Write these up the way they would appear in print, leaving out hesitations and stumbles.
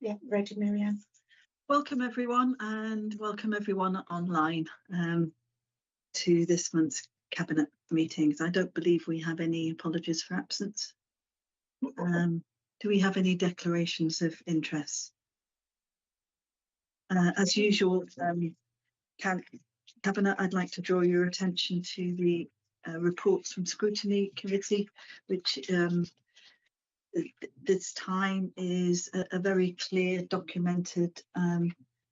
Yeah, ready, Mary-Ann. Welcome everyone, and welcome everyone online to this month's Cabinet meetings. I don't believe we have any apologies for absence. Do we have any declarations of interest? As usual, Cabinet, I'd like to draw your attention to the reports from Scrutiny Committee, which this time is a very clear, documented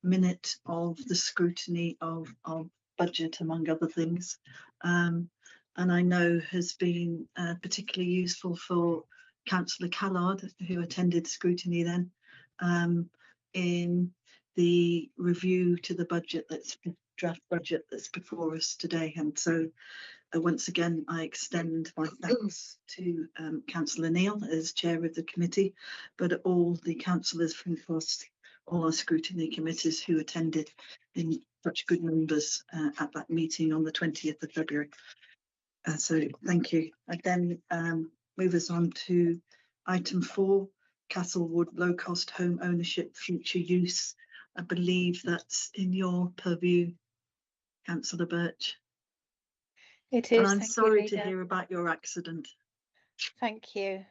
minute of the scrutiny of budget, among other things, and I know has been particularly useful for Councillor Callard, who attended scrutiny then, in the review to the budget, that's draft budget that's before us today. And so once again, I extend my thanks to Councillor Neil as chair of the committee, but all the councillors from across all our scrutiny committees who attended in such good numbers at that meeting on the 20th of February. So thank you. I then move us on to item 4, Castlewood low cost home ownership future use. I believe that's in your purview, Councillor Birch. It is. And I'm sorry to hear about your accident. Thank you.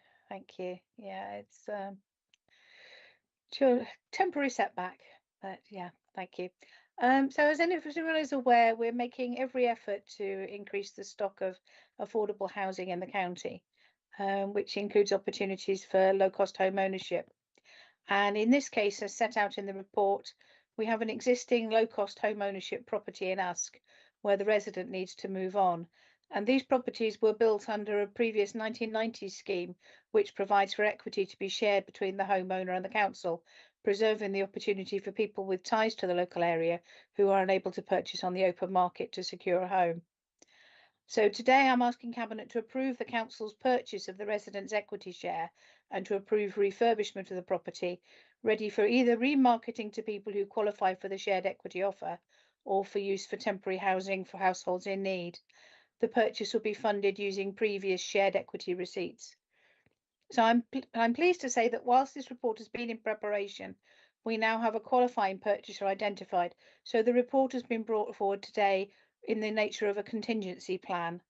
Yeah, it's a temporary setback, but yeah, thank you. So as everyone is aware, we're making every effort to increase the stock of affordable housing in the county, which includes opportunities for low-cost home ownership. And in this case, as set out in the report, we have an existing low-cost home ownership property in Usk, where the resident needs to move on. And these properties were built under a previous 1990s scheme, which provides for equity to be shared between the homeowner and the council, preserving the opportunity for people with ties to the local area who are unable to purchase on the open market to secure a home. So today I'm asking Cabinet to approve the council's purchase of the residents' equity share and to approve refurbishment of the property, ready for either remarketing to people who qualify for the shared equity offer or for use for temporary housing for households in need. The purchase will be funded using previous shared equity receipts. So I'm pleased to say that whilst this report has been in preparation, we now have a qualifying purchaser identified. So the report has been brought forward today in the nature of a contingency plan.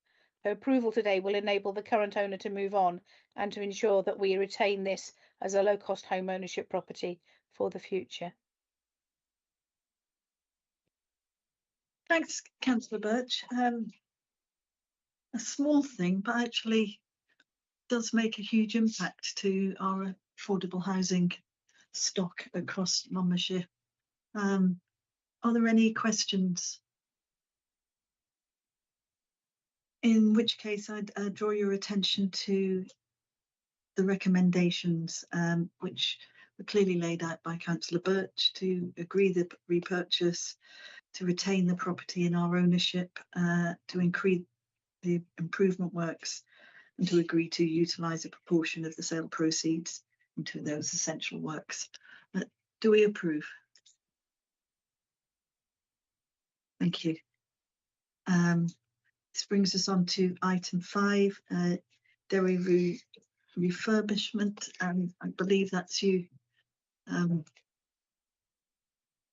So approval today will enable the current owner to move on and to ensure that we retain this as a low-cost home ownership property for the future. Thanks, Councillor Birch. A small thing, but actually does make a huge impact to our affordable housing stock across Monmouthshire. Are there any questions? In which case, I'd draw your attention to the recommendations, which were clearly laid out by Councillor Birch, to agree the repurchase, to retain the property in our ownership, to increase the improvement works, and to agree to utilise a proportion of the sale proceeds into those essential works. Do we approve? Thank you. This brings us on to item 5, dairy refurbishment, and I believe that's you,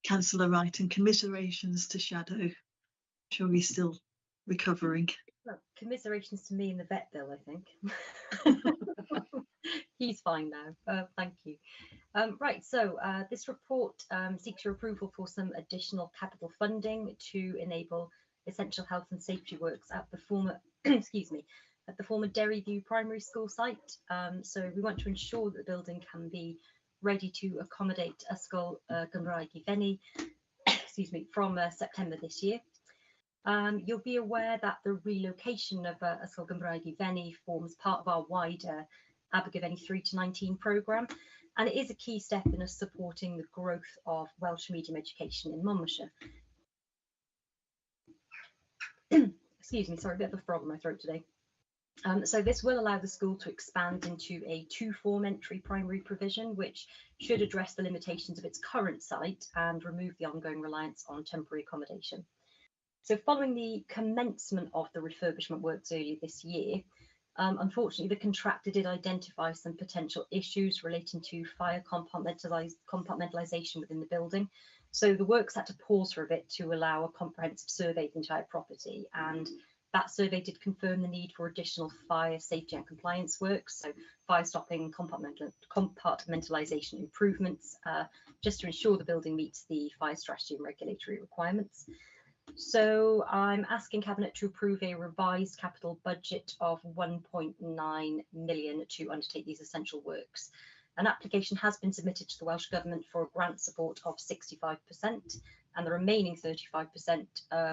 Councillor Wright, and commiserations to Shadow. I'm sure he's still recovering. Well, commiserations to me and the vet bill, I think. He's fine now. Thank you. Right, so this report seeks your approval for some additional capital funding to enable essential health and safety works at the former, excuse me, at the former Derryview Primary School site. So we want to ensure that the building can be ready to accommodate Ysgol Gymraeg i Fenni, excuse me, from September this year. You'll be aware that the relocation of Ysgol Gymraeg i Fenni forms part of our wider Abergavenny 3 to 19 programme, and it is a key step in us supporting the growth of Welsh medium education in Monmouthshire. Excuse me, sorry, a bit of a frog in my throat today. So this will allow the school to expand into a 2-form entry primary provision, which should address the limitations of its current site and remove the ongoing reliance on temporary accommodation. So following the commencement of the refurbishment works earlier this year, Unfortunately, the contractor did identify some potential issues relating to fire compartmentalisation within the building. So the works had to pause for a bit to allow a comprehensive survey of the entire property, and that survey did confirm the need for additional fire safety and compliance works, so fire stopping, compartmentalisation improvements, just to ensure the building meets the fire strategy and regulatory requirements. So I'm asking Cabinet to approve a revised capital budget of 1.9 million to undertake these essential works. An application has been submitted to the Welsh Government for a grant support of 65%, and the remaining 35%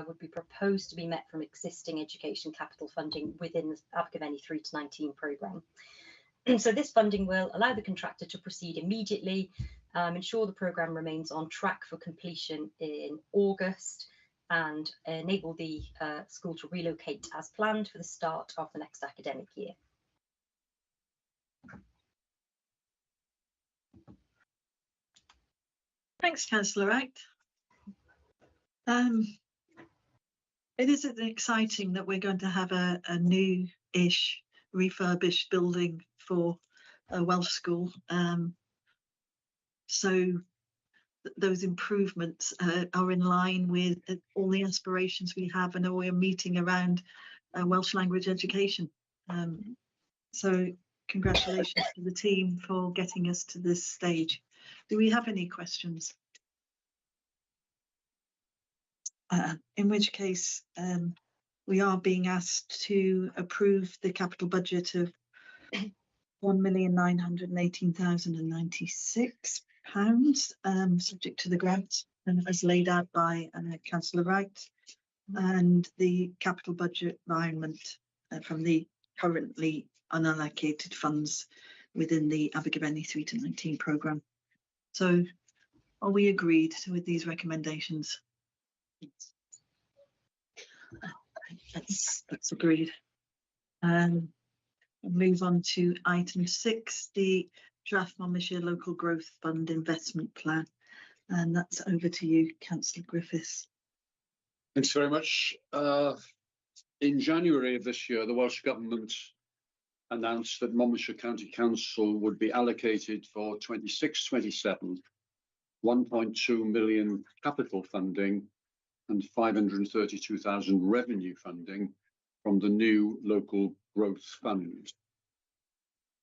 would be proposed to be met from existing education capital funding within the Abergavenny 3 to 19 programme. So this funding will allow the contractor to proceed immediately, ensure the programme remains on track for completion in August, and enable the school to relocate as planned for the start of the next academic year. Thanks, Councillor Wright. It is exciting that we're going to have a new-ish refurbished building for a Welsh school. So those improvements are in line with all the aspirations we have, and we're meeting around Welsh language education. So congratulations to the team for getting us to this stage. Do we have any questions? In which case, we are being asked to approve the capital budget of £1,918,096, subject to the grants as laid out by Councillor Wright, and the capital budget environment from the currently unallocated funds within the Abergavenny 3 to 19 programme. So are we agreed with these recommendations? That's agreed. We'll move on to item 6, the draft Monmouthshire Local Growth Fund investment plan, and that's over to you, Councillor Griffiths. Thanks very much. In January of this year, the Welsh Government announced that Monmouthshire County Council would be allocated for 26-27 1.2 million capital funding and 532,000 revenue funding from the new Local Growth Fund.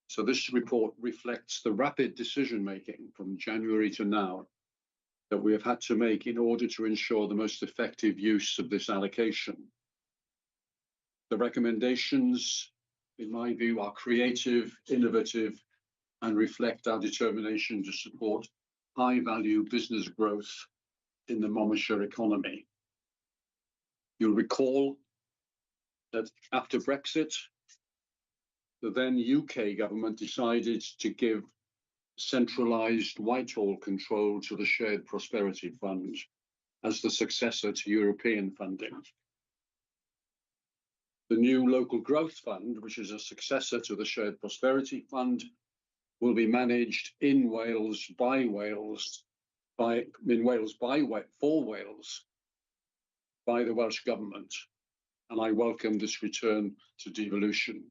So this report reflects the rapid decision making from January to now that we have had to make in order to ensure the most effective use of this allocation. The recommendations, in my view, are creative, innovative, and reflect our determination to support high-value business growth in the Monmouthshire economy. You'll recall that after Brexit, the then UK government decided to give centralised Whitehall control to the Shared Prosperity Fund as the successor to European funding. The new Local Growth Fund, which is a successor to the Shared Prosperity Fund, will be managed in Wales by Wales, for Wales by the Welsh Government, and I welcome this return to devolution.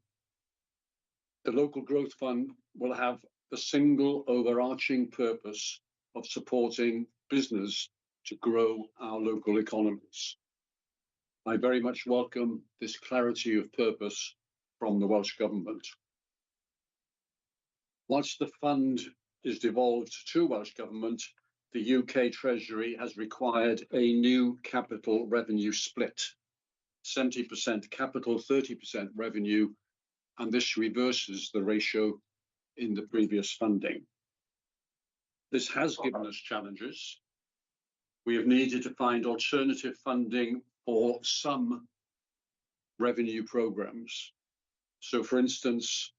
The Local Growth Fund will have the single overarching purpose of supporting business to grow our local economies. I very much welcome this clarity of purpose from the Welsh Government. Once the fund is devolved to Welsh Government, the UK Treasury has required a new capital revenue split, 70% capital, 30% revenue, and this reverses the ratio in the previous funding. This has given us challenges. We have needed to find alternative funding for some revenue programs. So, for instance,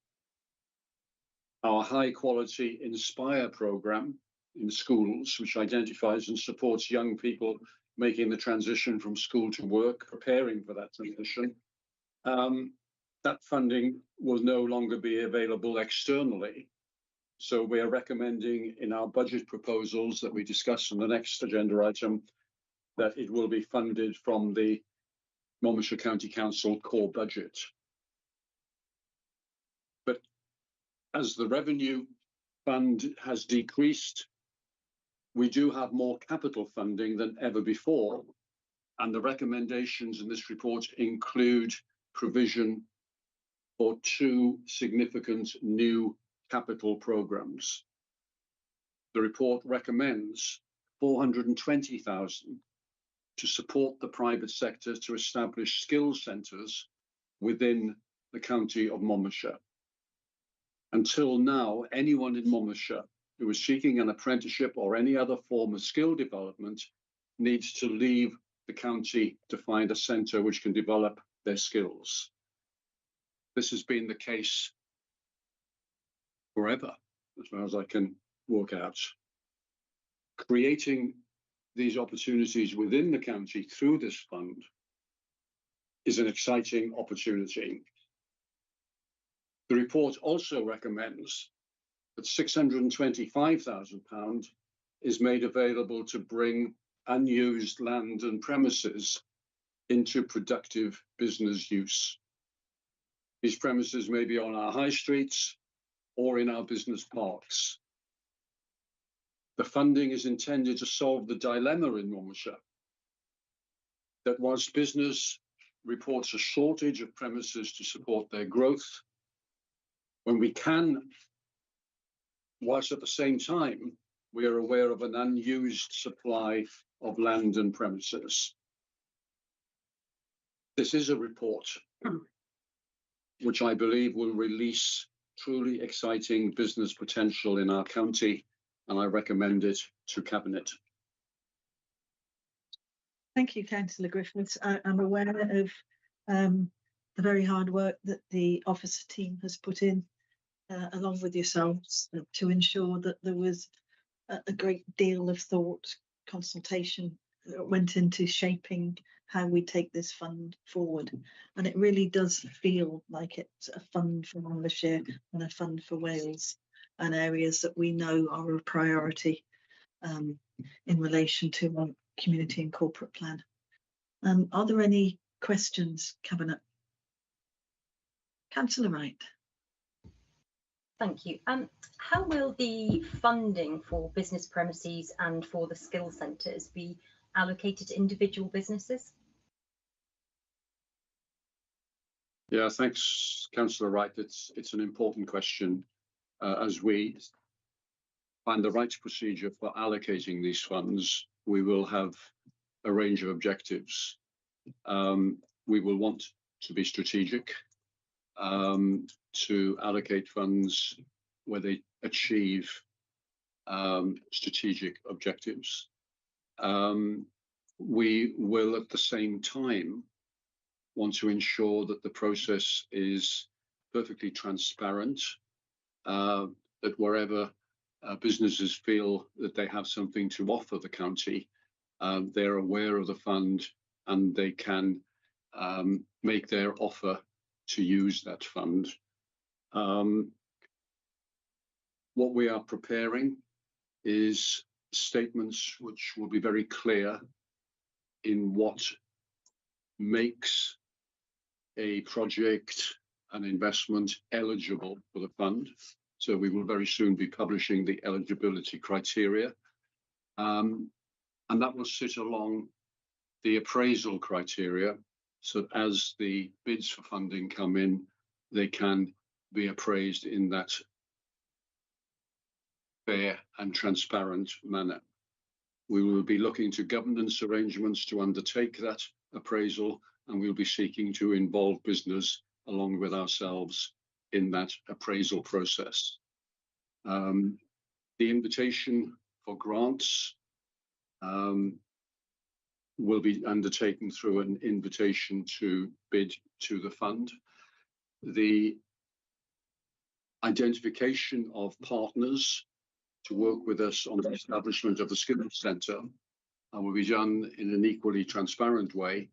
our high quality Inspire program in schools, which identifies and supports young people making the transition from school to work, preparing for that transition, that funding will no longer be available externally. So we are recommending in our budget proposals that we discuss in the next agenda item that it will be funded from the Monmouthshire County Council core budget. As the revenue fund has decreased, we do have more capital funding than ever before, and the recommendations in this report include provision for 2 significant new capital programs. The report recommends 420,000 to support the private sector to establish skills centres within the county of Monmouthshire. Until now, anyone in Monmouthshire who is seeking an apprenticeship or any other form of skill development needs to leave the county to find a centre which can develop their skills. This has been the case forever, as far as I can work out. Creating these opportunities within the county through this fund is an exciting opportunity. The report also recommends that £625,000 is made available to bring unused land and premises into productive business use. These premises may be on our high streets or in our business parks. The funding is intended to solve the dilemma in Monmouthshire that whilst business reports a shortage of premises to support their growth, when we can, whilst at the same time, we are aware of an unused supply of land and premises. This is a report which I believe will release truly exciting business potential in our county, and I recommend it to Cabinet. Thank you, Councillor Griffiths. I'm aware of the very hard work that the officer team has put in, along with yourselves, to ensure that there was a great deal of thought, consultation that went into shaping how we take this fund forward. And it really does feel like it's a fund for Monmouthshire and a fund for Wales, and areas that we know are a priority in relation to our community and corporate plan. Are there any questions, Cabinet? Councillor Wright. Thank you. How will the funding for business premises and for the skill centres be allocated to individual businesses? Yeah, thanks, Councillor Wright. It's an important question as we find the right procedure for allocating these funds. We will have a range of objectives. We will want to be strategic, to allocate funds where they achieve strategic objectives. We will at the same time want to ensure that the process is perfectly transparent, that wherever businesses feel that they have something to offer the county, they're aware of the fund and they can make their offer to use that fund. What we are preparing is statements which will be very clear in what makes a project, an investment eligible for the fund. So we will very soon be publishing the eligibility criteria. And that will sit along the appraisal criteria. So as the bids for funding come in, they can be appraised in that fair and transparent manner. We will be looking to governance arrangements to undertake that appraisal, and we'll be seeking to involve business along with ourselves in that appraisal process. The invitation for grants will be undertaken through an invitation to bid to the fund. The identification of partners to work with us on the establishment of the Skills Centre will be done in an equally transparent way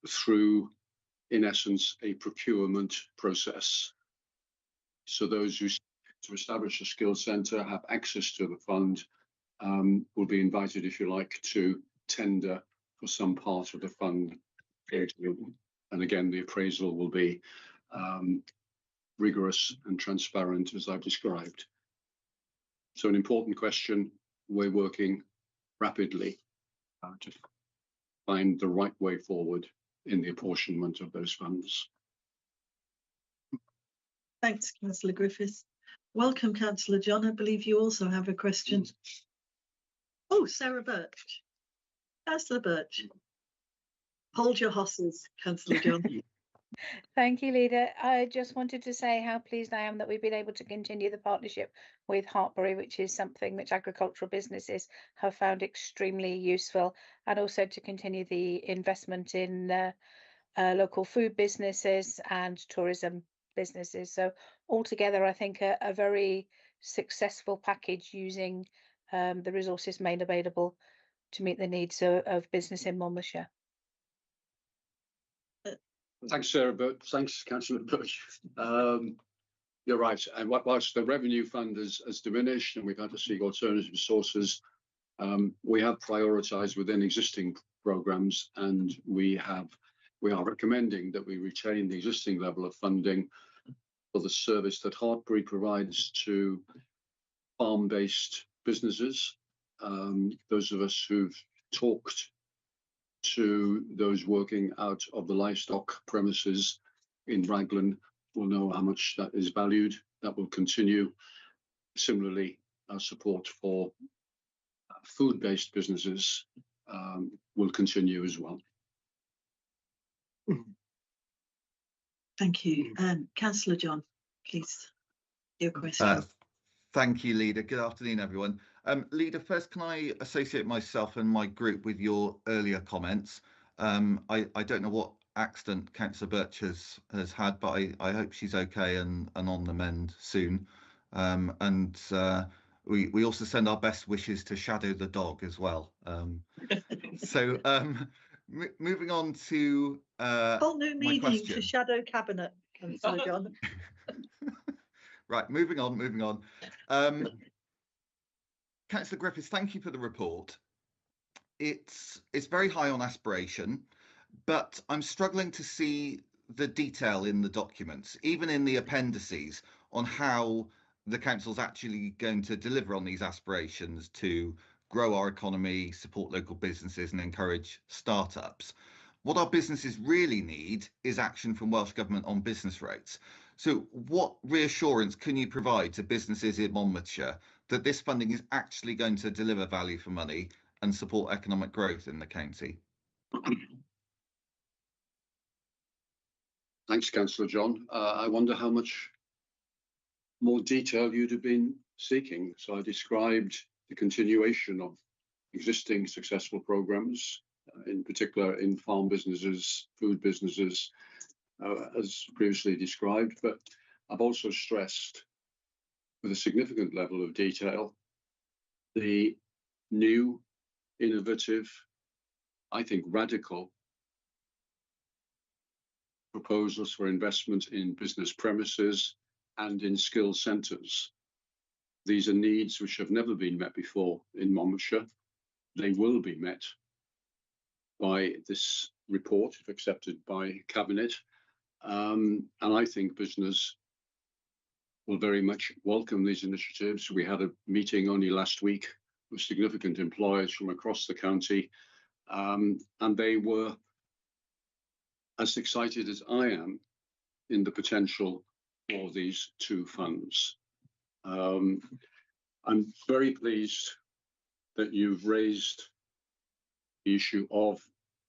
through, in essence, a procurement process. So those who to establish a skills centre have access to the fund will be invited, if you like, to tender for some part of the fund. And again, the appraisal will be rigorous and transparent as I've described. So an important question. We're working rapidly to find the right way forward in the apportionment of those funds. Thanks, Councillor Griffiths. Welcome, Councillor John. I believe you also have a question. Oh, Sarah Birch. Councillor Birch. Hold your horses, Councillor John. Thank you, Leader. I just wanted to say how pleased I am that we've been able to continue the partnership with Hartpury, which is something which agricultural businesses have found extremely useful, and also to continue the investment in local food businesses and tourism businesses. So altogether, I think a very successful package using the resources made available to meet the needs of business in Monmouthshire. Thanks, Sarah, but thanks, Councillor Birch. You're right. And whilst the revenue fund has diminished and we've had to seek alternative sources, we have prioritised within existing programmes, and we are recommending that we retain the existing level of funding for the service that Hartpury provides to farm-based businesses. Those of us who've talked to those working out of the livestock premises in Raglan will know how much that is valued. That will continue. Similarly, our support for food-based businesses will continue as well. Thank you. Councillor John, please, your question. Thank you, Leader. Good afternoon, everyone. Leader, first, can I associate myself and my group with your earlier comments? I don't know what accident Councillor Birch has had, but I hope she's okay and on the mend soon. We also send our best wishes to Shadow the dog as well. Moving on to whole new meaning question. to Shadow Cabinet, Councillor John. Right, moving on. Councillor Griffiths, thank you for the report. It's very high on aspiration, but I'm struggling to see the detail in the documents, even in the appendices, on how the council's actually going to deliver on these aspirations to grow our economy, support local businesses and encourage startups. What our businesses really need is action from Welsh Government on business rates. So what reassurance can you provide to businesses in Monmouthshire that this funding is actually going to deliver value for money and support economic growth in the county? Thanks, Councillor John. I wonder how much more detail you'd have been seeking. So I described the continuation of existing successful programmes, in particular in farm businesses, food businesses, as previously described, but I've also stressed with a significant level of detail the new, innovative, I think radical proposals for investment in business premises and in skills centres. These are needs which have never been met before in Monmouthshire. They will be met by this report, if accepted by Cabinet. And I think business will very much welcome these initiatives. We had a meeting only last week with significant employers from across the county, and they were as excited as I am in the potential for these two funds. I'm very pleased that you've raised the issue of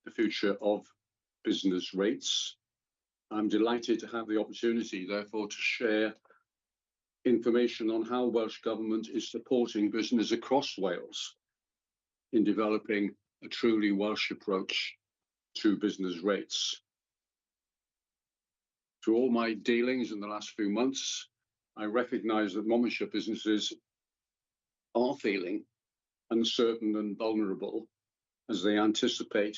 the future of business rates. I'm delighted to have the opportunity, therefore, to share information on how Welsh Government is supporting business across Wales in developing a truly Welsh approach to business rates. Through all my dealings in the last few months, I recognise that Monmouthshire businesses are feeling uncertain and vulnerable as they anticipate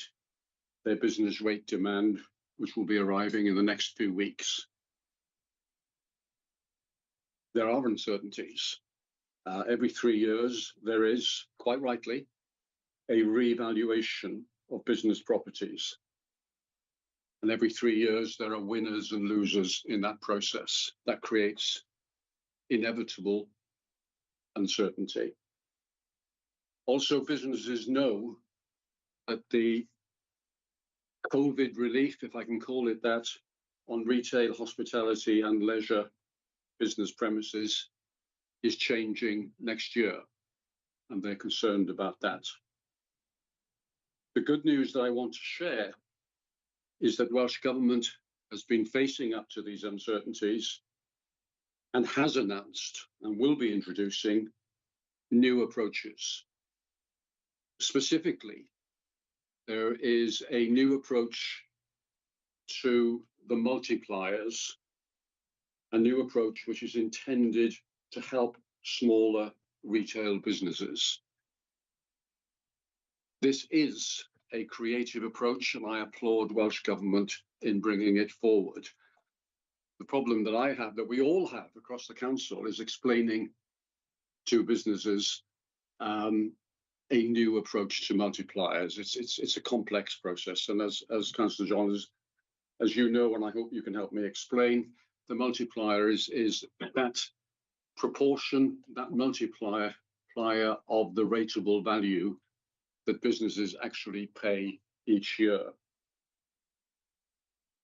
their business rate demand, which will be arriving in the next few weeks. There are uncertainties. Every 3 years, there is, quite rightly, a re-evaluation of business properties. And every 3 years, there are winners and losers in that process. That creates inevitable uncertainty. Also, businesses know that the COVID relief, if I can call it that, on retail, hospitality and leisure business premises is changing next year, and they're concerned about that. The good news that I want to share is that Welsh Government has been facing up to these uncertainties and has announced and will be introducing new approaches. Specifically, there is a new approach to the multipliers, a new approach which is intended to help smaller retail businesses. This is a creative approach, and I applaud Welsh Government in bringing it forward. The problem that I have, that we all have across the council, is explaining to businesses a new approach to multipliers. It's a complex process, and as Councillor John, as you know, and I hope you can help me explain, the multiplier is that proportion, that multiplier of the rateable value that businesses actually pay each year.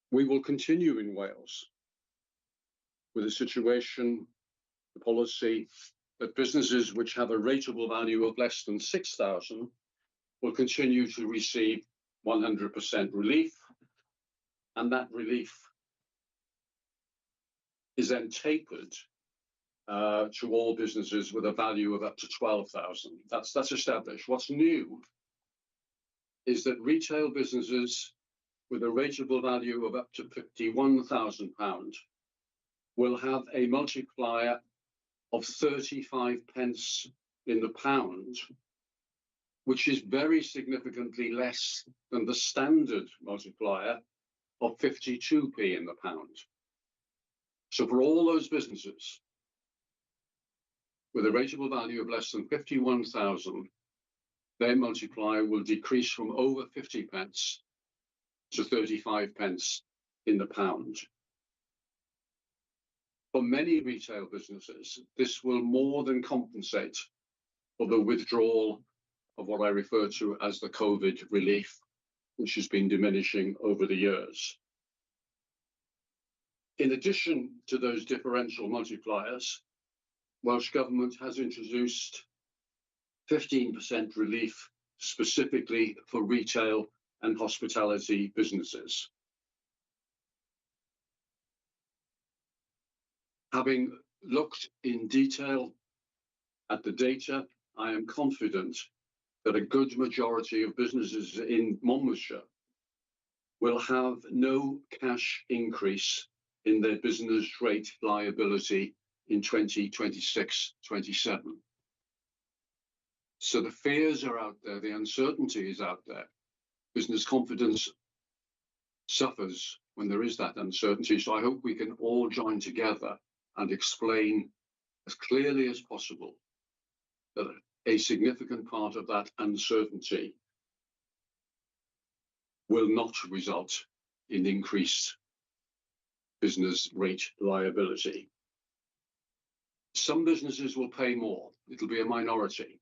We will continue in Wales with a situation, the policy, that businesses which have a rateable value of less than 6,000 will continue to receive 100% relief, and that relief is then tapered to all businesses with a value of up to 12,000. That's established. What's new is that retail businesses with a rateable value of up to £51,000 will have a multiplier of 35 pence in the pound, which is very significantly less than the standard multiplier of 52p in the pound. So for all those businesses with a rateable value of less than 51,000, their multiplier will decrease from over 50 pence to 35 pence in the pound. For many retail businesses, this will more than compensate for the withdrawal of what I refer to as the COVID relief, which has been diminishing over the years. In addition to those differential multipliers, Welsh Government has introduced 15% relief specifically for retail and hospitality businesses. Having looked in detail at the data, I am confident that a good majority of businesses in Monmouthshire will have no cash increase in their business rate liability in 2026-27. So the fears are out there, the uncertainty is out there. Business confidence suffers when there is that uncertainty. So I hope we can all join together and explain as clearly as possible that a significant part of that uncertainty will not result in increased business rate liability. Some businesses will pay more. It'll be a minority.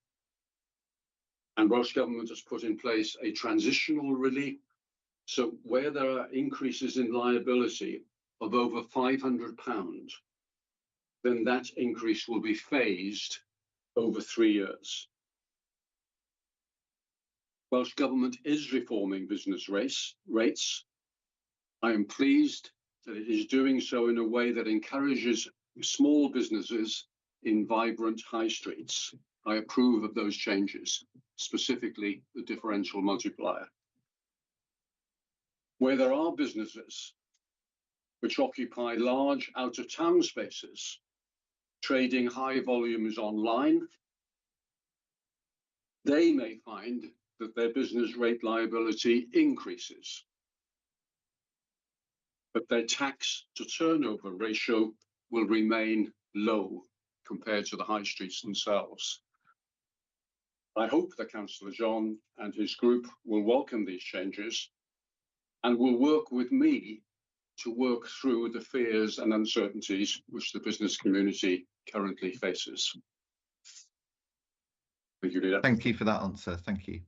And Welsh Government has put in place a transitional relief. So where there are increases in liability of over £500, then that increase will be phased over 3 years. Welsh Government is reforming business rates. I am pleased that it is doing so in a way that encourages small businesses in vibrant high streets. I approve of those changes, specifically the differential multiplier. Where there are businesses which occupy large out-of-town spaces, trading high volumes online, they may find that their business rate liability increases, but their tax to turnover ratio will remain low compared to the high streets themselves. I hope that Councillor John and his group will welcome these changes and will work with me to work through the fears and uncertainties which the business community currently faces. Thank you, Leader. Thank you for that answer. Thank you.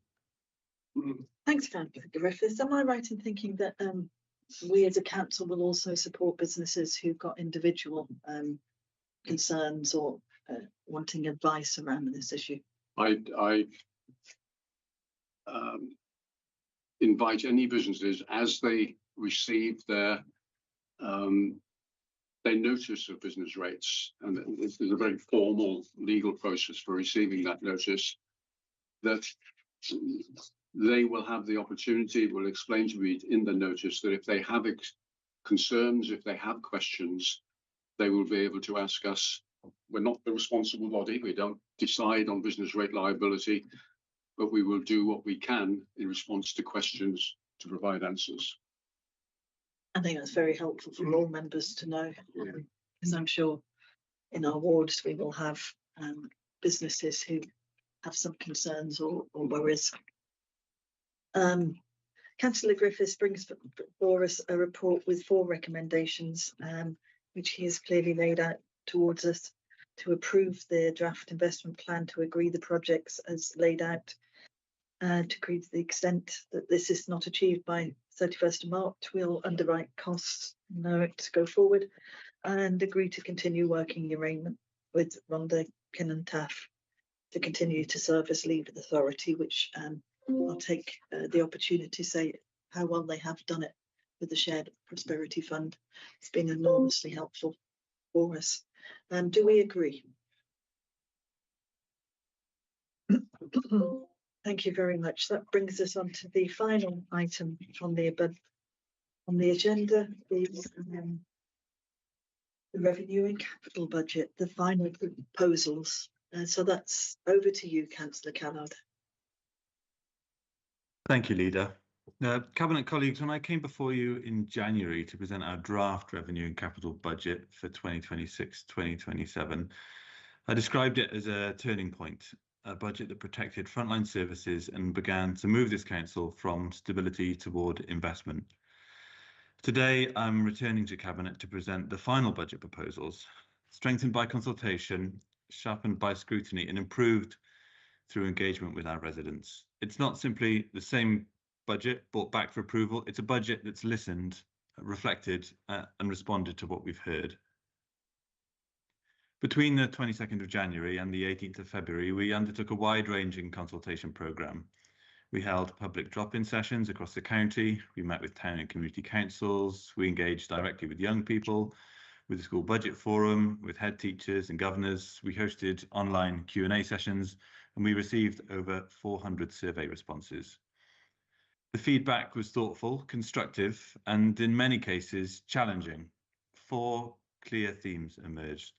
Thanks, Councillor Griffiths. Am I right in thinking that we as a council will also support businesses who've got individual concerns or wanting advice around this issue? I invite any businesses as they receive their notice of business rates, and this is a very formal legal process for receiving that notice, that they will have the opportunity, will explain to me in the notice that if they have concerns, if they have questions, they will be able to ask us. We're not the responsible body, we don't decide on business rate liability, but we will do what we can in response to questions to provide answers. I think that's very helpful for all members to know, because I'm sure in our wards we will have businesses who have some concerns or worries. Councillor Griffiths brings for us a report with 4 recommendations, which he has clearly laid out towards us: to approve the draft investment plan, to agree the projects as laid out, to agree to the extent that this is not achieved by 31st of March, we'll underwrite costs, know it to go forward, and agree to continue working arrangement with Rhondda Cynon Taf to continue to serve as lead authority, which I'll take the opportunity to say how well they have done it with the Shared Prosperity Fund. It's been enormously helpful for us. Do we agree? Thank you very much. That brings us on to the final item on the agenda, the revenue and capital budget, the final proposals. So that's over to you, Councillor Callard. Thank you, Leader. Cabinet colleagues, when I came before you in January to present our draft revenue and capital budget for 2026-2027, I described it as a turning point, a budget that protected frontline services and began to move this council from stability toward investment. Today, I'm returning to Cabinet to present the final budget proposals, strengthened by consultation, sharpened by scrutiny, and improved through engagement with our residents. It's not simply the same budget brought back for approval, it's a budget that's listened, reflected, and responded to what we've heard. Between the 22nd of January and the 18th of February, we undertook a wide-ranging consultation programme. We held public drop-in sessions across the county, we met with town and community councils, we engaged directly with young people, with the school budget forum, with head teachers and governors, we hosted online Q&A sessions, and we received over 400 survey responses. The feedback was thoughtful, constructive, and in many cases challenging. 4 clear themes emerged.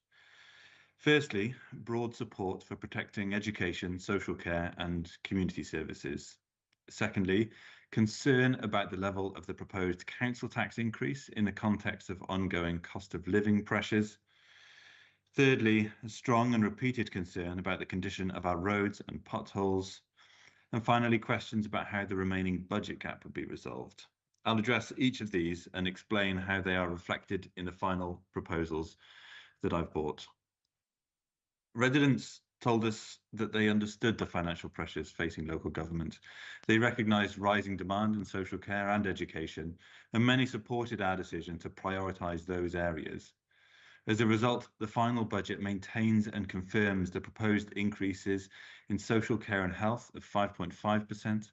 Firstly, broad support for protecting education, social care and community services. Secondly, concern about the level of the proposed council tax increase in the context of ongoing cost of living pressures. Thirdly, a strong and repeated concern about the condition of our roads and potholes. And finally, questions about how the remaining budget gap would be resolved. I'll address each of these and explain how they are reflected in the final proposals that I've brought. Residents told us that they understood the financial pressures facing local government. They recognised rising demand in social care and education, and many supported our decision to prioritise those areas. As a result, the final budget maintains and confirms the proposed increases in social care and health of 5.5%,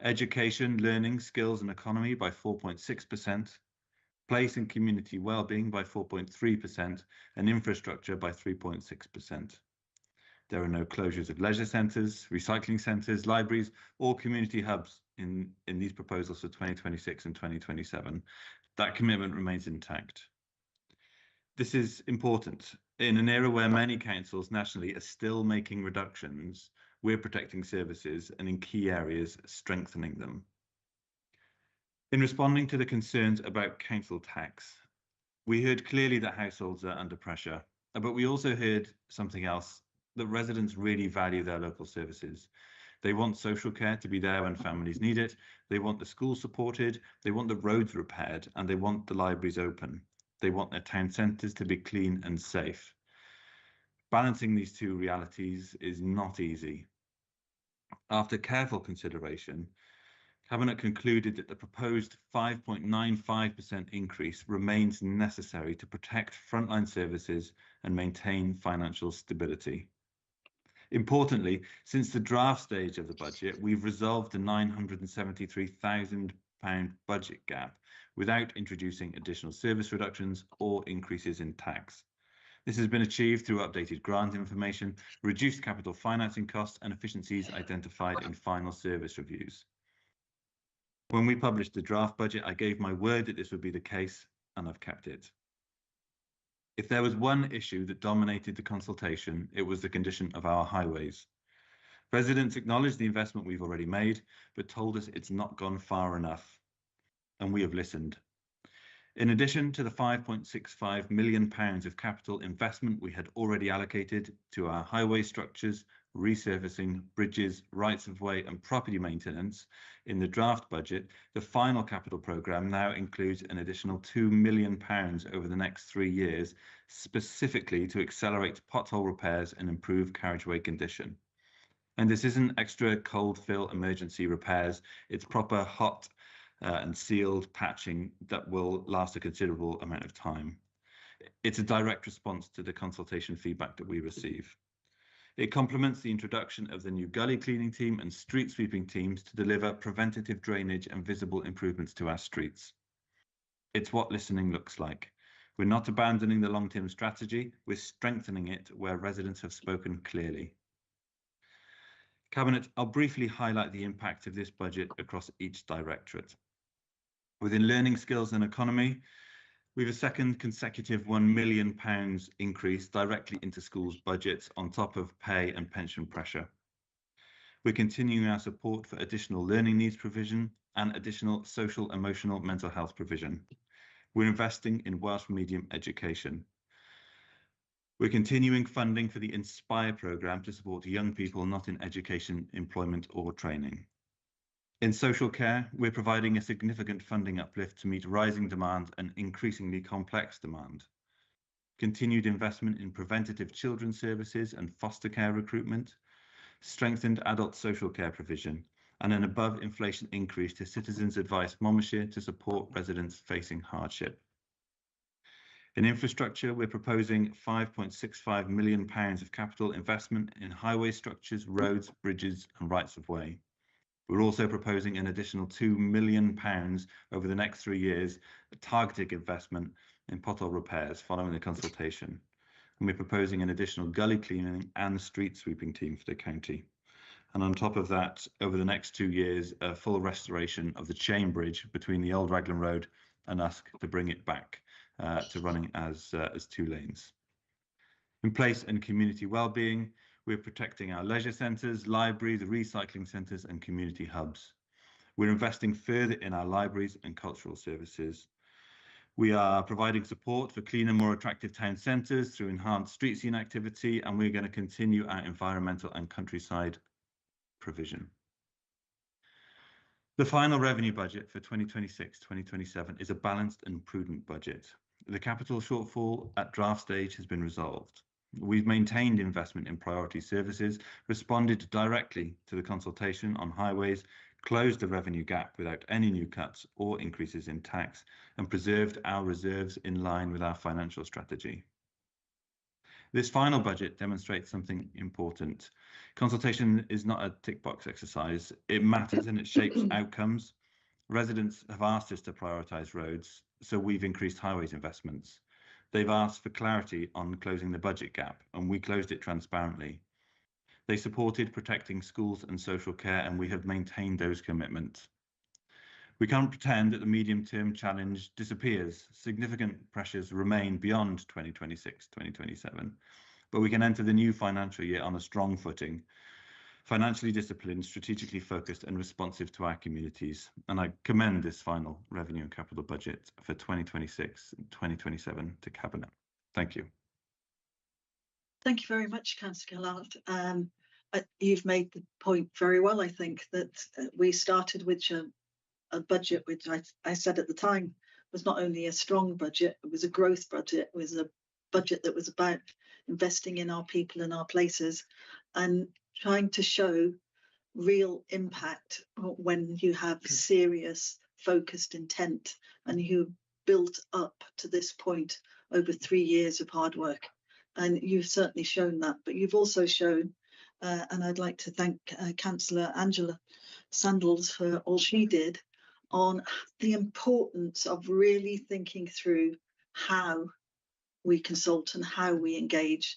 education, learning, skills and economy by 4.6%, place and community wellbeing by 4.3%, and infrastructure by 3.6%. There are no closures of leisure centres, recycling centres, libraries, or community hubs in these proposals for 2026 and 2027. That commitment remains intact. This is important. In an era where many councils nationally are still making reductions, we're protecting services and in key areas strengthening them. In responding to the concerns about council tax, we heard clearly that households are under pressure, but we also heard something else, that residents really value their local services. They want social care to be there when families need it. They want the schools supported. They want the roads repaired, and they want the libraries open. They want their town centres to be clean and safe. Balancing these two realities is not easy. After careful consideration, Cabinet concluded that the proposed 5.95% increase remains necessary to protect frontline services and maintain financial stability. Importantly, since the draft stage of the budget, we've resolved the £973,000 budget gap without introducing additional service reductions or increases in tax. This has been achieved through updated grant information, reduced capital financing costs, and efficiencies identified in final service reviews. When we published the draft budget, I gave my word that this would be the case, and I've kept it. If there was one issue that dominated the consultation, it was the condition of our highways. Residents acknowledged the investment we've already made, but told us it's not gone far enough, and we have listened. In addition to the £5.65 million of capital investment we had already allocated to our highway structures, resurfacing, bridges, rights of way and property maintenance in the draft budget, the final capital programme now includes an additional £2 million over the next 3 years, specifically to accelerate pothole repairs and improve carriageway condition. And this isn't extra cold fill emergency repairs, it's proper hot and sealed patching that will last a considerable amount of time. It's a direct response to the consultation feedback that we receive. It complements the introduction of the new gully cleaning team and street sweeping teams to deliver preventative drainage and visible improvements to our streets. It's what listening looks like. We're not abandoning the long-term strategy, we're strengthening it where residents have spoken clearly. Cabinet, I'll briefly highlight the impact of this budget across each directorate. Within learning skills and economy, we have a second consecutive £1 million increase directly into schools' budgets on top of pay and pension pressure. We're continuing our support for additional learning needs provision and additional social, emotional, mental health provision. We're investing in Welsh medium education. We're continuing funding for the Inspire programme to support young people not in education, employment or training. In social care, we're providing a significant funding uplift to meet rising demand and increasingly complex demand. Continued investment in preventative children's services and foster care recruitment, strengthened adult social care provision, and an above-inflation increase to Citizens Advice Monmouthshire to support residents facing hardship. In infrastructure, we're proposing £5.65 million of capital investment in highway structures, roads, bridges and rights of way. We're also proposing an additional £2 million over the next 3 years, a targeted investment in pothole repairs following the consultation. And we're proposing an additional gully cleaning and street sweeping team for the county. And on top of that, over the next 2 years, a full restoration of the chain bridge between the old Raglan Road and Usk to bring it back to running as 2 lanes. In place and community wellbeing, we're protecting our leisure centres, libraries, recycling centres and community hubs. We're investing further in our libraries and cultural services. We are providing support for cleaner, more attractive town centres through enhanced street scene activity, and we're going to continue our environmental and countryside provision. The final revenue budget for 2026-2027 is a balanced and prudent budget. The capital shortfall at draft stage has been resolved. We've maintained investment in priority services, responded directly to the consultation on highways, closed the revenue gap without any new cuts or increases in tax, and preserved our reserves in line with our financial strategy. This final budget demonstrates something important. Consultation is not a tick box exercise. It matters and it shapes outcomes. Residents have asked us to prioritise roads, so we've increased highways investments. They've asked for clarity on closing the budget gap, and we closed it transparently. They supported protecting schools and social care, and we have maintained those commitments. We can't pretend that the medium-term challenge disappears. Significant pressures remain beyond 2026-2027, but we can enter the new financial year on a strong footing, financially disciplined, strategically focused and responsive to our communities. And I commend this final revenue and capital budget for 2026-2027 to Cabinet. Thank you. Thank you very much, Councillor Gillard. You've made the point very well. I think that we started with a budget which I said at the time was not only a strong budget, it was a growth budget. It was a budget that was about investing in our people and our places and trying to show real impact when you have serious focused intent and you built up to this point over 3 years of hard work. And you've certainly shown that, but you've also shown, and I'd like to thank Councillor Angela Sandals for all she did on the importance of really thinking through how we consult and how we engage,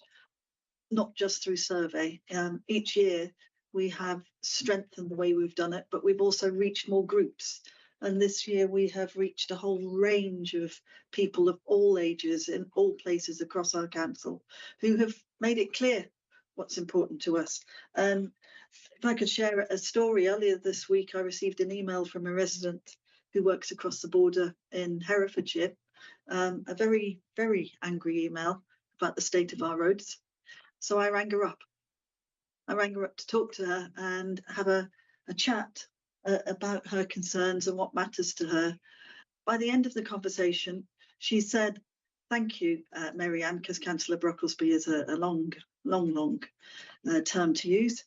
not just through survey. Each year we have strengthened the way we've done it, but we've also reached more groups. And this year we have reached a whole range of people of all ages in all places across our council who have made it clear what's important to us. If I could share a story, earlier this week I received an email from a resident who works across the border in Herefordshire, a very, very angry email about the state of our roads. So I rang her up. I rang her up to talk to her and have a chat about her concerns and what matters to her. By the end of the conversation, she said, "Thank you, Mary Ann," because Councillor Brocklesby is a long term to use.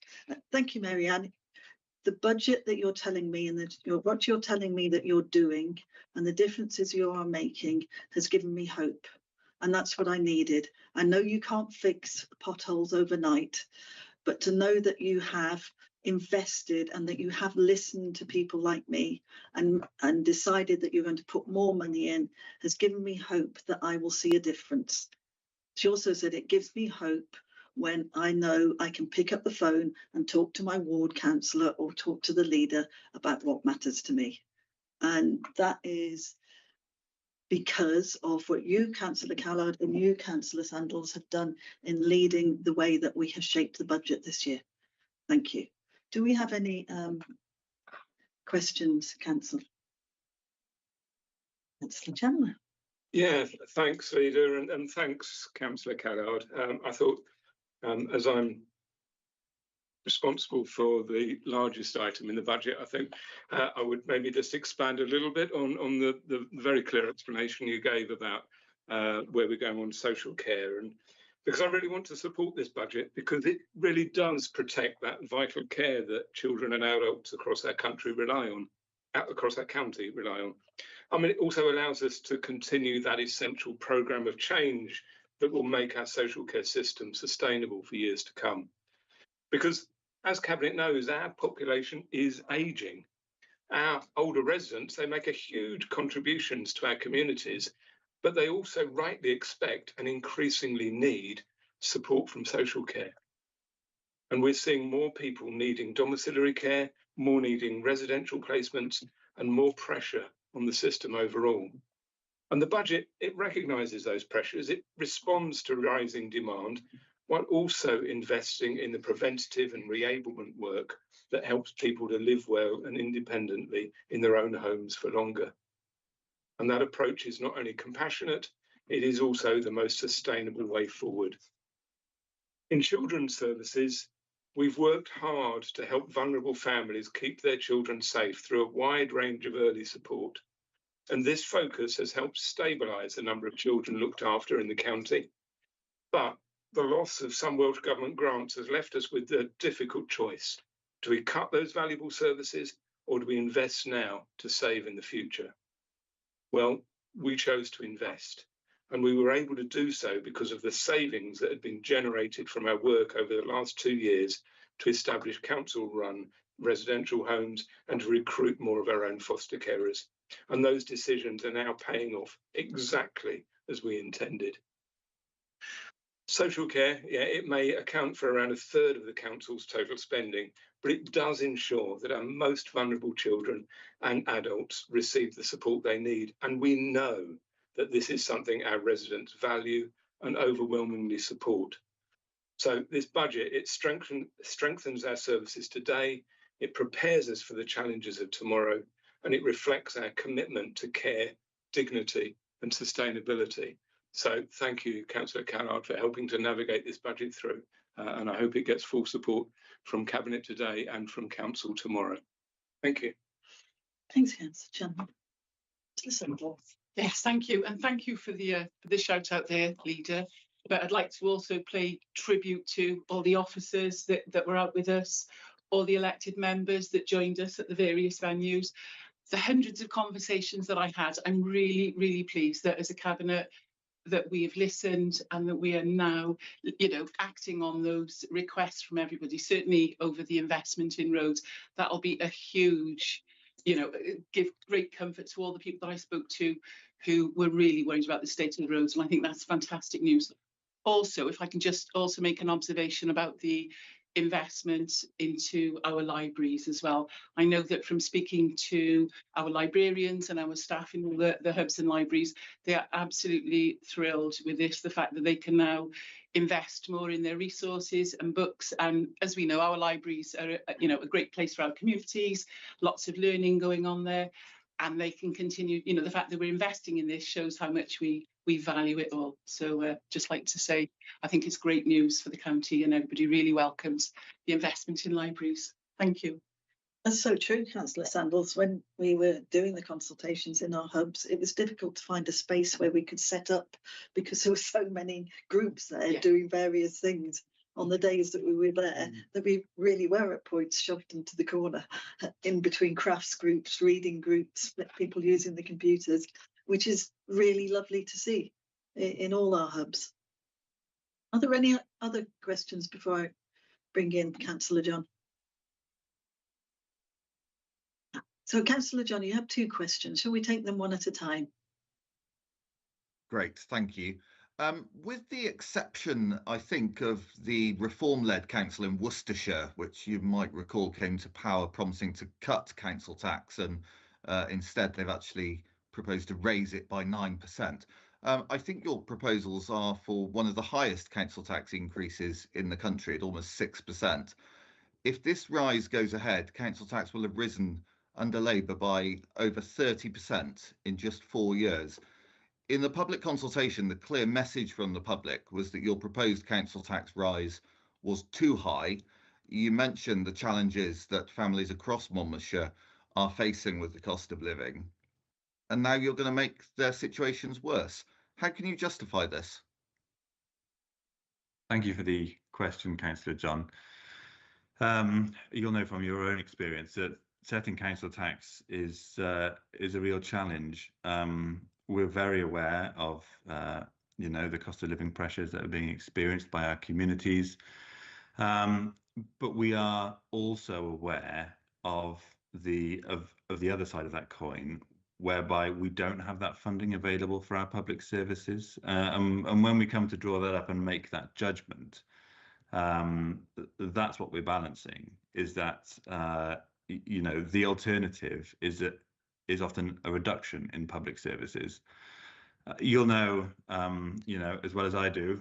"Thank you, Mary Ann. The budget that you're telling me and what you're telling me that you're doing and the differences you are making has given me hope. And that's what I needed. I know you can't fix potholes overnight, but to know that you have invested and that you have listened to people like me and decided that you're going to put more money in has given me hope that I will see a difference." She also said, "It gives me hope when I know I can pick up the phone and talk to my ward councillor or talk to the leader about what matters to me." And that is because of what you, Councillor Callard, and you, Councillor Sandals, have done in leading the way that we have shaped the budget this year. Thank you. Do we have any questions, Councillor? Councillor Chandler. Yeah, thanks, Leader, and thanks, Councillor Callard. I thought, as I'm responsible for the largest item in the budget, I think I would maybe just expand a little bit on the very clear explanation you gave about where we're going on social care, and because I really want to support this budget because it really does protect that vital care that children and adults across our country rely on, across our county rely on. I mean, it also allows us to continue that essential programme of change that will make our social care system sustainable for years to come. Because as Cabinet knows, our population is ageing. Our older residents, they make a huge contributions to our communities, but they also rightly expect and increasingly need support from social care. And we're seeing more people needing domiciliary care, more needing residential placements, and more pressure on the system overall. And the budget, it recognises those pressures, it responds to rising demand, while also investing in the preventative and re-ablement work that helps people to live well and independently in their own homes for longer. And that approach is not only compassionate, it is also the most sustainable way forward. In children's services, we've worked hard to help vulnerable families keep their children safe through a wide range of early support. And this focus has helped stabilise the number of children looked after in the county. But the loss of some Welsh Government grants has left us with the difficult choice. Do we cut those valuable services or do we invest now to save in the future? Well, we chose to invest, and we were able to do so because of the savings that had been generated from our work over the last 2 years to establish council-run residential homes and to recruit more of our own foster carers. And those decisions are now paying off exactly as we intended. Social care, yeah, it may account for around 1/3 of the council's total spending, but it does ensure that our most vulnerable children and adults receive the support they need. And we know that this is something our residents value and overwhelmingly support. So this budget, it strengthens our services today, it prepares us for the challenges of tomorrow, and it reflects our commitment to care, dignity and sustainability. So thank you, Councillor Callard, for helping to navigate this budget through. and I hope it gets full support from Cabinet today and from Council tomorrow. Thank you. Thanks, Councillor Chan. Listen, Yes, thank you, and thank you for the shout out there, Leader. But I'd like to also pay tribute to all the officers that were out with us, all the elected members that joined us at the various venues, the hundreds of conversations that I had. I'm really, really pleased that as a Cabinet that we've listened and that we are now, acting on those requests from everybody, certainly over the investment in roads. That'll be a huge, give great comfort to all the people that I spoke to who were really worried about the state of the roads. And I think that's fantastic news. Also, if I can just also make an observation about the investment into our libraries as well. I know that from speaking to our librarians and our staff in the hubs and libraries, they are absolutely thrilled with this, the fact that they can now invest more in their resources and books. And as we know, our libraries are a great place for our communities, lots of learning going on there, and they can continue. The fact that we're investing in this shows how much we value it all. So just like to say, I think it's great news for the county, and everybody really welcomes the investment in libraries. Thank you. That's so true, Councillor Sandals. When we were doing the consultations in our hubs, it was difficult to find a space where we could set up because there were so many groups there doing various things on the days that we were there, that we really were at points shoved into the corner in between crafts groups, reading groups, people using the computers, which is really lovely to see in all our hubs. Are there any other questions before I bring in Councillor John? So, Councillor John, you have two questions. Shall we take them one at a time? Great, thank you. With the exception, I think, of the reform-led council in Worcestershire, which you might recall came to power promising to cut council tax, and instead they've actually proposed to raise it by 9%. I think your proposals are for one of the highest council tax increases in the country at almost 6%. If this rise goes ahead, council tax will have risen under Labour by over 30% in just 4 years. In the public consultation, the clear message from the public was that your proposed council tax rise was too high. You mentioned the challenges that families across Monmouthshire are facing with the cost of living, and now you're going to make their situations worse. How can you justify this? Thank you for the question, Councillor John. You'll know from your own experience that setting council tax is a real challenge. We're very aware of the cost of living pressures that are being experienced by our communities, but we are also aware of the other side of that coin, whereby we don't have that funding available for our public services, and when we come to draw that up and make that judgment, that's what we're balancing. Is that the alternative is often a reduction in public services. You'll know, as well as I do,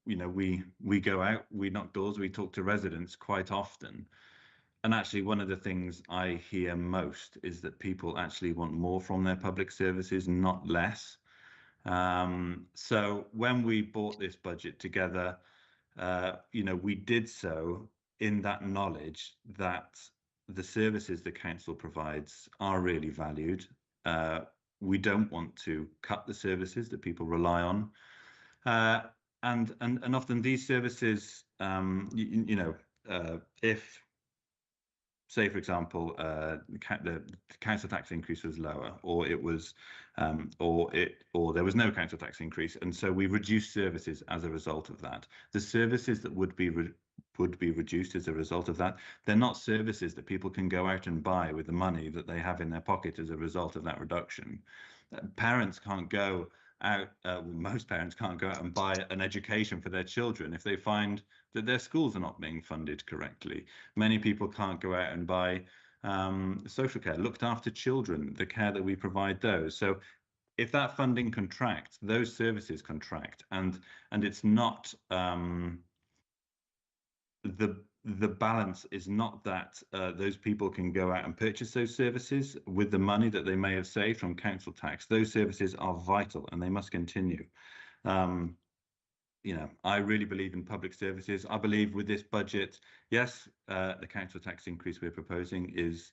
we go out, we knock doors, we talk to residents quite often. And actually, one of the things I hear most is that people actually want more from their public services, not less. So when we brought this budget together, we did so in that knowledge that the services the council provides are really valued. We don't want to cut the services that people rely on, and often these services, if, say, for example, the council tax increase was lower, or it was, or there was no council tax increase, and so we reduced services as a result of that. The services that would be reduced as a result of that, they're not services that people can go out and buy with the money that they have in their pocket as a result of that reduction. Parents can't go out, most parents can't go out and buy an education for their children if they find that their schools are not being funded correctly. Many people can't go out and buy social care, looked after children, the care that we provide those. So if that funding contracts, those services contract, and it's not the balance is not that those people can go out and purchase those services with the money that they may have saved from council tax. Those services are vital and they must continue. I really believe in public services. I believe with this budget, yes, the council tax increase we're proposing is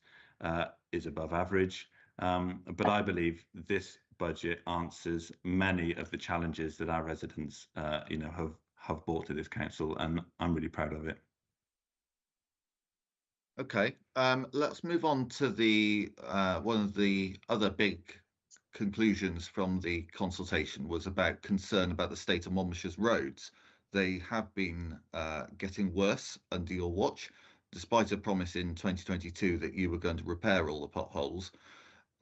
above average, but I believe this budget answers many of the challenges that our residents, have brought to this council, and I'm really proud of it. Okay, let's move on to the one of the other big conclusions from the consultation was about concern about the state of Monmouthshire's roads. They have been getting worse under your watch, despite a promise in 2022 that you were going to repair all the potholes.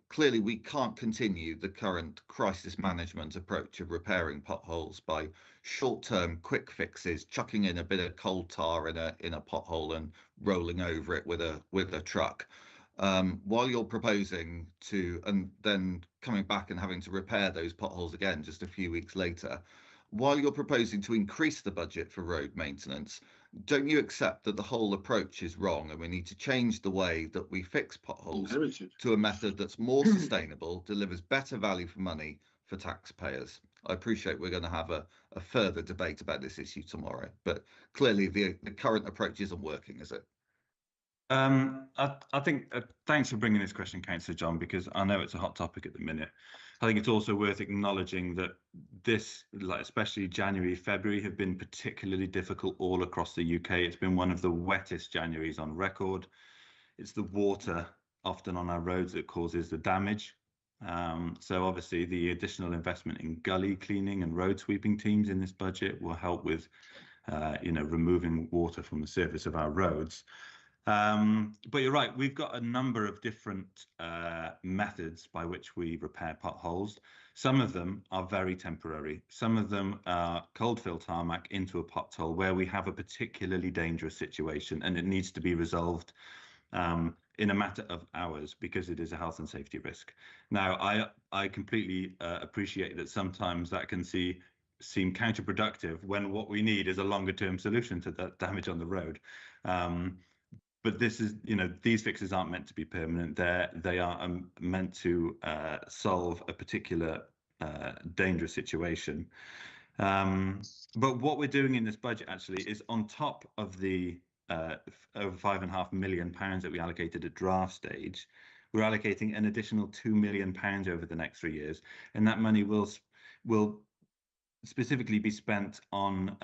Clearly, we can't continue the current crisis management approach of repairing potholes by short-term quick fixes, chucking in a bit of coal tar in a pothole and rolling over it with a truck. While you're proposing to, and then coming back and having to repair those potholes again just a few weeks later, while you're proposing to increase the budget for road maintenance, don't you accept that the whole approach is wrong and we need to change the way that we fix potholes to a method that's more sustainable, delivers better value for money for taxpayers? I appreciate we're going to have a further debate about this issue tomorrow, but clearly the current approach isn't working, is it? I think thanks for bringing this question, Councillor John, because I know it's a hot topic at the minute. I think it's also worth acknowledging that this, especially January, February, have been particularly difficult all across the UK. It's been one of the wettest Januaries on record. It's the water often on our roads that causes the damage. So obviously the additional investment in gully cleaning and road sweeping teams in this budget will help with, removing water from the surface of our roads. But you're right, we've got a number of different methods by which we repair potholes. Some of them are very temporary. Some of them are cold fill tarmac into a pothole where we have a particularly dangerous situation and it needs to be resolved in a matter of hours because it is a health and safety risk. Now, I completely appreciate that sometimes that can seem counterproductive when what we need is a longer term solution to that damage on the road. But this is, these fixes aren't meant to be permanent. They are meant to solve a particular dangerous situation. But what we're doing in this budget actually is on top of the over £5.5 million that we allocated at draft stage, we're allocating an additional £2 million over the next 3 years, and that money will specifically be spent on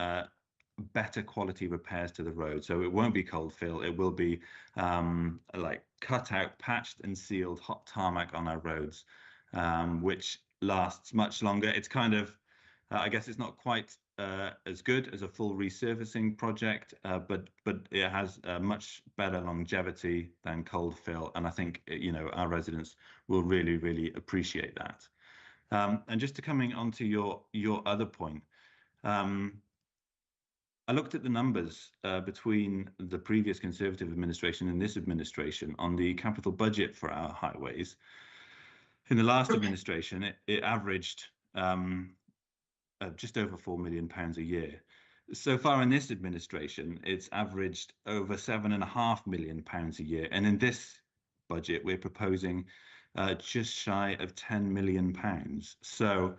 better quality repairs to the road. So it won't be cold fill, it will be like cut out, patched and sealed hot tarmac on our roads, which lasts much longer. It's kind of, I guess it's not quite as good as a full resurfacing project, but it has a much better longevity than cold fill. And I think, our residents will really, really appreciate that. And just to coming onto your other point, I looked at the numbers between the previous Conservative administration and this administration on the capital budget for our highways. In the last administration, it averaged just over £4 million a year. So far in this administration, it's averaged over £7.5 million a year. And in this budget, we're proposing just shy of £10 million. So,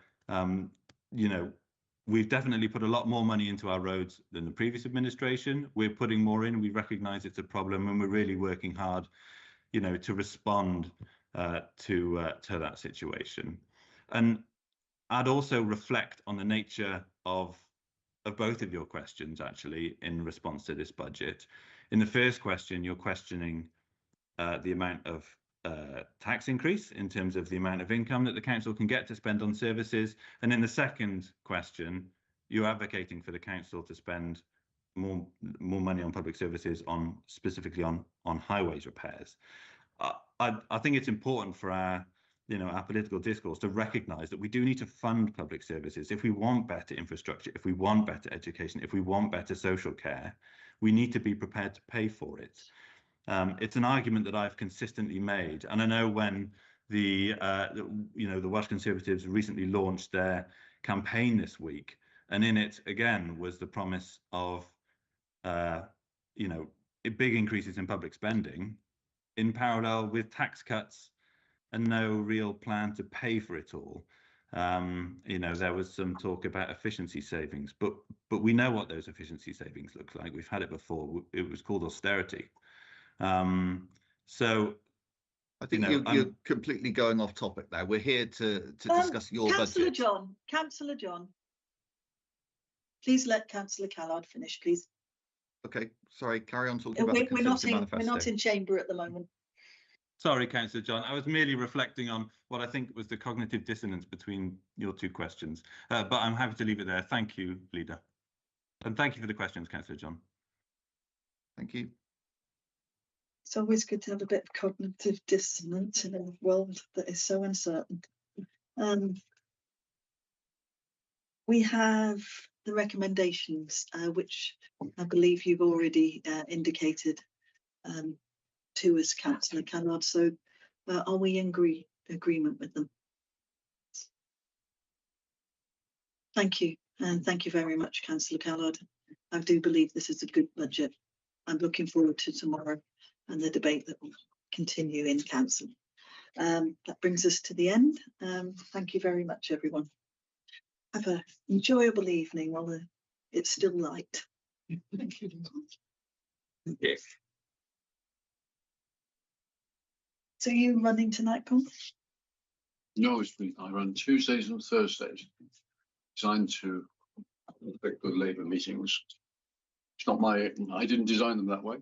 we've definitely put a lot more money into our roads than the previous administration. We're putting more in. We recognise it's a problem, and we're really working hard, to respond to that situation. And I'd also reflect on the nature of both of your questions, actually, in response to this budget. In the first question, you're questioning the amount of tax increase in terms of the amount of income that the council can get to spend on services. And in the second question, you're advocating for the council to spend more money on public services, specifically on highways repairs. I think it's important for our political discourse to recognise that we do need to fund public services. If we want better infrastructure, if we want better education, if we want better social care, we need to be prepared to pay for it. It's an argument that I've consistently made, and I know when the Welsh Conservatives recently launched their campaign this week, and in it again was the promise of big increases in public spending in parallel with tax cuts and no real plan to pay for it all. You know, there was some talk about efficiency savings, but we know what those efficiency savings look like. We've had it before. It was called austerity. So I think you're completely going off topic there. We're here to discuss your budget. Councillor John, please let Councillor Callard finish, please. Okay, sorry, carry on talking about the Conservative manifesto. We're not in chamber at the moment. Sorry, Councillor John. I was merely reflecting on what I think was the cognitive dissonance between your two questions. But I'm happy to leave it there. Thank you, Leader. And thank you for the questions, Councillor John. Thank you. It's always good to have a bit of cognitive dissonance in a world that is so uncertain. We have the recommendations, which I believe you've already indicated to us, Councillor Callard. So are we in agreement with them? Thank you. And thank you very much, Councillor Callard. I do believe this is a good budget. I'm looking forward to tomorrow and the debate that will continue in council. That brings us to the end. Thank you very much, everyone. Have an enjoyable evening while it's still light. Thank you. Yes. So you running tonight, Paul? No, I run Tuesdays and Thursdays. Designed to affect the Labour meetings. It's not I didn't design them that way.